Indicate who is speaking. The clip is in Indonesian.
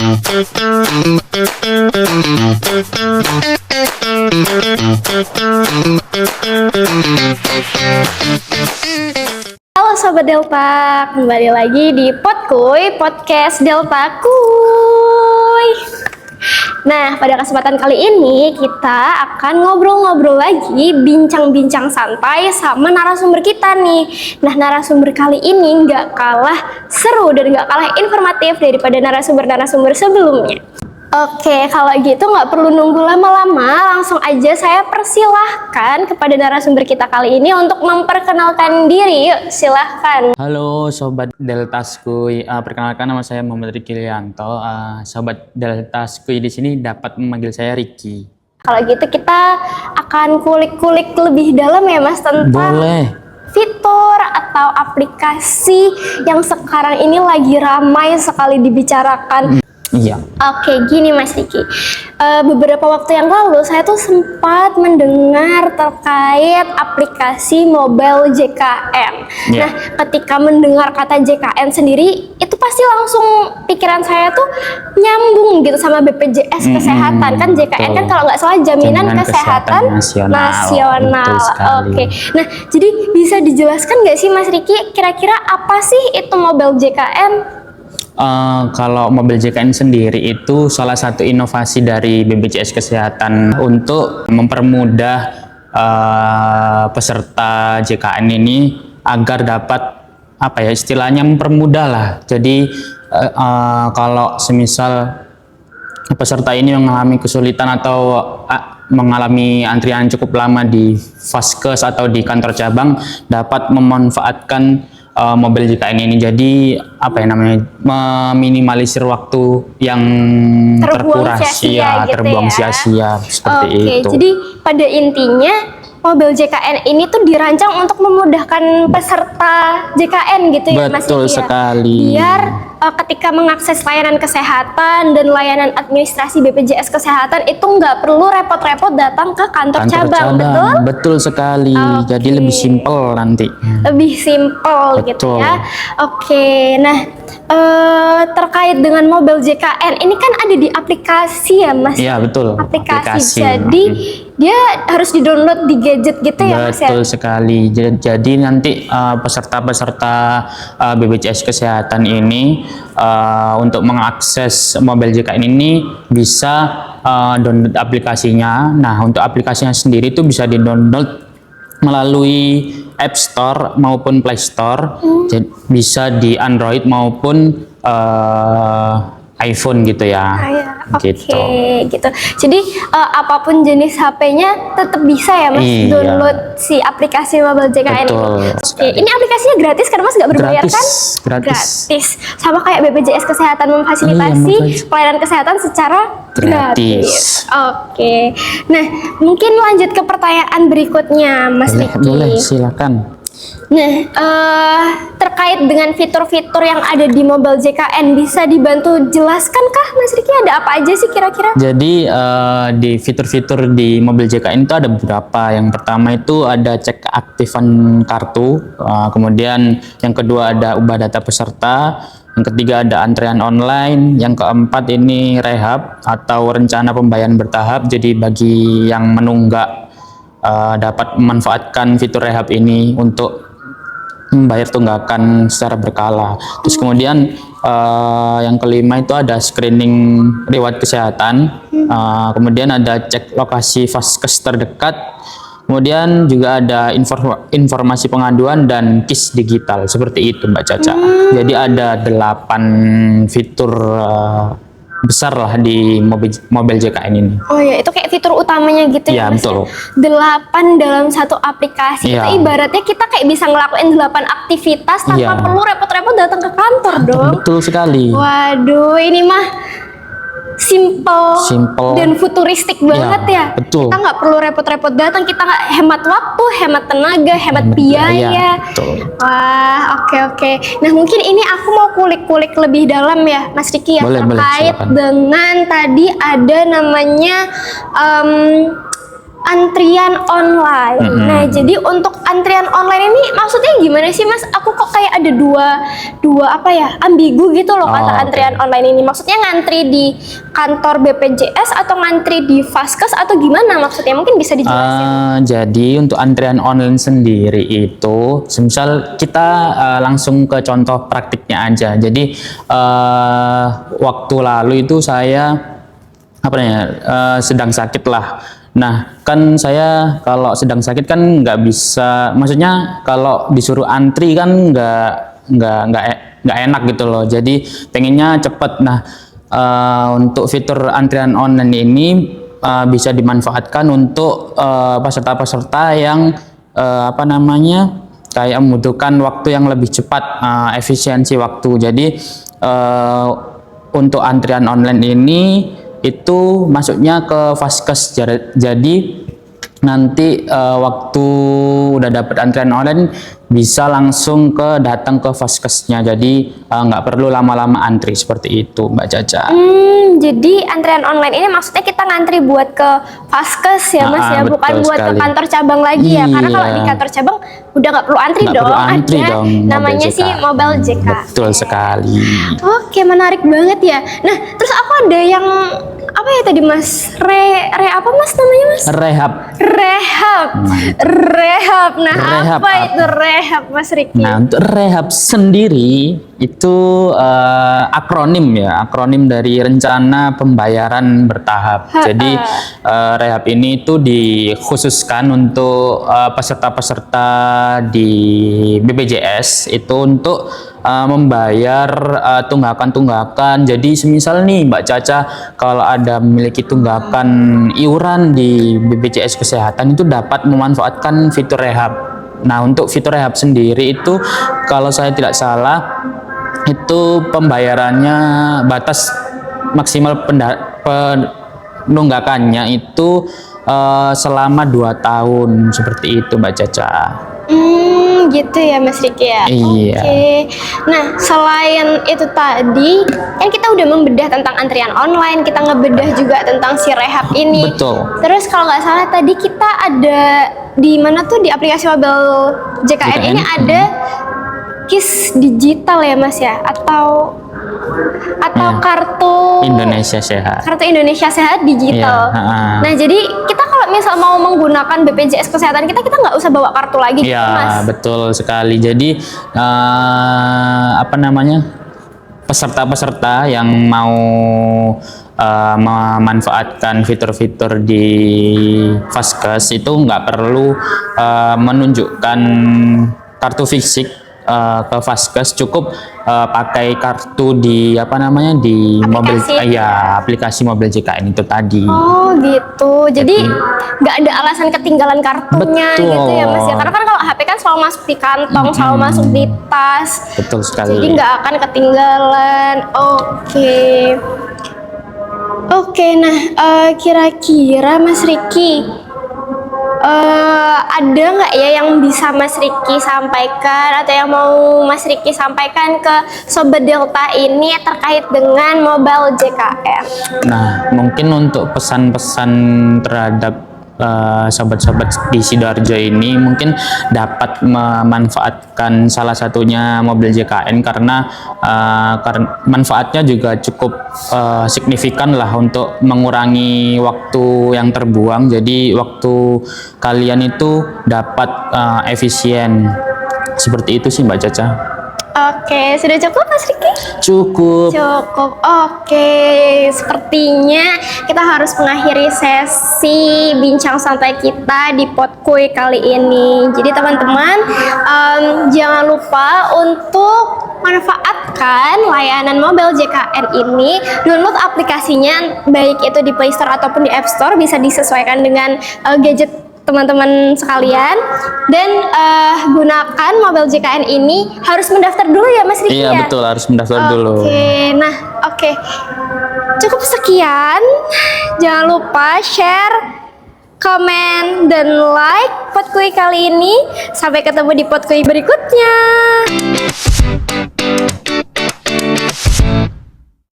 Speaker 1: Halo Sobat Delta, kembali lagi di Podkuy, podcast Delta Kuy. Nah, pada kesempatan kali ini kita akan ngobrol-ngobrol lagi, bincang-bincang santai sama narasumber kita nih. Nah, narasumber kali ini nggak kalah seru dan nggak kalah informatif daripada narasumber-narasumber sebelumnya. Oke, kalau gitu nggak perlu nunggu lama-lama, langsung aja saya persilahkan kepada narasumber kita kali ini untuk memperkenalkan diri. Yuk, silahkan.
Speaker 2: Halo Sobat Deltaskuy, perkenalkan nama saya Muhammad Riki Lianto. Sobat Deltaskuy di sini dapat memanggil saya Riki.
Speaker 1: Kalau gitu kita akan kulik-kulik lebih dalam ya Mas tentang fitur atau aplikasi yang sekarang ini lagi ramai sekali dibicarakan.
Speaker 2: Iya.
Speaker 1: Oke, gini Mas Riki. Beberapa waktu yang lalu saya tuh sempat mendengar terkait aplikasi mobile JKN.
Speaker 2: Yeah.
Speaker 1: Nah, ketika mendengar kata JKN sendiri, itu pasti langsung pikiran saya tuh nyambung gitu sama BPJS Kesehatan. Kan JKN kan kalau nggak salah Jaminan Kesehatan Nasional. Oke. Nah, jadi bisa dijelaskan nggak sih Mas Riki, kira-kira apa sih itu mobile JKN?
Speaker 2: Kalau mobil JKN sendiri itu salah satu inovasi dari BPJS Kesehatan untuk mempermudah peserta JKN ini agar dapat istilahnya mempermudah lah. Jadi kalau semisal peserta ini mengalami kesulitan atau mengalami antrian cukup lama di Vaskes atau di kantor cabang, dapat memanfaatkan mobil JKN ini. Jadi meminimalisir waktu yang terkuras terbuang sia-sia seperti itu.
Speaker 1: Jadi pada intinya mobil JKN ini tuh dirancang untuk memudahkan peserta JKN gitu ya Mas.
Speaker 2: Betul sekali.
Speaker 1: Biar ketika mengakses layanan kesehatan dan layanan administrasi BPJS Kesehatan itu nggak perlu repot-repot datang ke kantor cabang. Betul?
Speaker 2: Betul sekali. Jadi lebih simpel nanti.
Speaker 1: Lebih simpel gitu ya. Oke. Nah, terkait dengan mobil JKN ini kan ada di aplikasi ya Mas?
Speaker 2: Iya betul.
Speaker 1: Aplikasi. Jadi dia harus di-download di gadget gitu ya Mas?
Speaker 2: Betul sekali. Jadi nanti peserta-peserta BPJS Kesehatan ini untuk mengakses mobil JKN ini bisa download aplikasinya. Nah, untuk aplikasinya sendiri itu bisa di-download melalui App Store maupun Play Store. Jadi bisa di Android maupun iPhone gitu ya.
Speaker 1: Oke, gitu. Jadi apapun jenis HP-nya tetap bisa ya Mas download si aplikasi mobile JKN. Oke, ini aplikasinya gratis kan Mas, nggak berbayar kan? Gratis. Sama kayak BPJS Kesehatan memfasilitasi pelayanan kesehatan secara gratis. Oke. Nah, mungkin lanjut ke pertanyaan berikutnya Mas Riki.
Speaker 2: Boleh, silakan.
Speaker 1: Nah, terkait dengan fitur-fitur yang ada di mobile JKN, bisa dibantu jelaskankah Mas Riki, ada apa aja sih kira-kira?
Speaker 2: Jadi di fitur-fitur di mobil JKN itu ada beberapa. Yang pertama itu ada cek keaktifan kartu, kemudian yang kedua ada ubah data peserta, yang ketiga ada antrean online, yang keempat ini rehab atau rencana pembayaran bertahap. Jadi bagi yang menunggak dapat memanfaatkan fitur rehab ini untuk membayar tunggakan secara berkala. Terus kemudian yang kelima itu ada screening riwayat kesehatan, kemudian ada cek lokasi Vaskes terdekat, kemudian juga ada informasi pengaduan dan KIS digital, seperti itu Mbak Caca. Jadi ada 8 fitur besar lah di mobil JKN ini. Oh ya, itu kayak fitur utamanya gitu ya Mas? Betul. 8 dalam satu aplikasi. Itu ibaratnya kita kayak bisa ngelakuin 8 aktivitas tanpa perlu repot-repot datang ke kantor dong. Betul sekali. Waduh, ini mah simple dan futuristik banget ya. Betul. Kita nggak perlu repot-repot datang, kita nggak hemat waktu, hemat tenaga, hemat biaya. Betul. Wah, oke. Nah, mungkin ini aku mau kulik-kulik lebih dalam ya, Mas Riki ya, terkait dengan tadi ada namanya
Speaker 1: antrian online. Nah, jadi untuk antrian online ini maksudnya gimana sih, Mas? Aku kok kayak ada dua apa ya, ambigu gitu loh kata antrian online ini. Maksudnya ngantri di kantor BPJS atau ngantri di Vaskes atau gimana maksudnya? Mungkin bisa dijelasin.
Speaker 2: Jadi untuk antrian online sendiri itu, semisal kita langsung ke contoh praktiknya aja. Jadi waktu lalu itu saya sedang sakit lah. Nah, kan saya kalau sedang sakit kan nggak bisa, maksudnya kalau disuruh antri kan nggak enak gitu loh. Jadi pengennya cepet. Nah, untuk fitur antrian online ini bisa dimanfaatkan untuk peserta-peserta yang kayak membutuhkan waktu yang lebih cepat, efisiensi waktu. Jadi untuk antrian online ini itu masuknya ke Vaskes. Jadi nanti waktu udah dapat antrian online bisa langsung datang ke Vaskesnya. Jadi nggak perlu lama-lama antri seperti itu, Mbak Caca.
Speaker 1: Jadi antrian online ini maksudnya kita ngantri buat ke Vaskes ya, Mas ya, bukan buat ke kantor cabang lagi ya. Karena kalau di kantor cabang udah nggak perlu antri dong. Ada namanya sih Mobile JKN.
Speaker 2: Betul sekali.
Speaker 1: Oke, menarik banget ya. Nah, terus aku ada yang apa ya tadi, Mas? Apa, Mas, namanya, Mas?
Speaker 2: Rehab.
Speaker 1: Nah, apa itu rehab, Mas Riki?
Speaker 2: Nah, untuk rehab sendiri itu akronim dari rencana pembayaran bertahap. Jadi rehab ini itu dikhususkan untuk peserta-peserta di BPJS itu untuk membayar tunggakan-tunggakan. Jadi semisal nih Mbak Caca kalau ada memiliki tunggakan iuran di BPJS Kesehatan itu dapat memanfaatkan fitur rehab. Nah, untuk fitur rehab sendiri itu kalau saya tidak salah itu pembayarannya batas maksimal penunggakannya itu selama 2 tahun seperti itu, Mbak Caca.
Speaker 1: Gitu ya, Mas Riki ya.
Speaker 2: Iya.
Speaker 1: Oke. Nah, selain itu tadi kan kita udah membedah tentang antrian online, kita ngebedah juga tentang si rehab ini.
Speaker 2: Betul.
Speaker 1: Terus kalau nggak salah tadi kita ada di mana tuh, di aplikasi Mobile JKN ini ada KIS digital ya, Mas ya, atau kartu
Speaker 2: Indonesia Sehat.
Speaker 1: Kartu Indonesia Sehat digital.
Speaker 2: Iya,
Speaker 1: Nah, jadi kita kalau misal mau menggunakan BPJS Kesehatan kita nggak usah bawa kartu lagi,
Speaker 2: gitu,
Speaker 1: Mas.
Speaker 2: Betul sekali. Jadi peserta-peserta yang mau memanfaatkan fitur-fitur di Vaskes itu nggak perlu menunjukkan kartu fisik ke Vaskes, cukup pakai kartu di aplikasi Mobile JKN itu tadi.
Speaker 1: Oh gitu, jadi nggak ada alasan ketinggalan kartunya.
Speaker 2: Betul.
Speaker 1: Gitu ya, Mas ya, karena kan kalau HP kan selalu masuk di kantong, selalu masuk di tas.
Speaker 2: Betul sekali.
Speaker 1: Jadi nggak akan ketinggalan. Oke, nah kira-kira Mas Riki ada nggak ya yang bisa Mas Riki sampaikan atau yang mau Mas Riki sampaikan ke Sobat Delta ini terkait dengan Mobile JKN?
Speaker 2: Nah, mungkin untuk pesan-pesan terhadap sobat-sobat di Sidoarjo ini mungkin dapat memanfaatkan salah satunya Mobile JKN karena manfaatnya juga cukup signifikan lah untuk mengurangi waktu yang terbuang. Jadi waktu kalian itu dapat efisien. Seperti itu sih, Mbak Caca.
Speaker 1: Oke, sudah cukup, Mas Riki?
Speaker 2: Cukup.
Speaker 1: Oke, sepertinya kita harus mengakhiri sesi bincang santai kita di Potkuy kali ini. Jadi teman-teman, jangan lupa untuk manfaatkan layanan Mobile JKN ini. Download aplikasinya, baik itu di Play Store ataupun di App Store, bisa disesuaikan dengan gadget teman-teman sekalian, dan gunakan Mobile JKN ini. Harus mendaftar dulu ya, Mas Riki?
Speaker 2: Iya, betul, harus mendaftar dulu.
Speaker 1: Oke, cukup sekian. Jangan lupa share, komen, dan like Potkuy kali ini. Sampai ketemu di Potkuy berikutnya.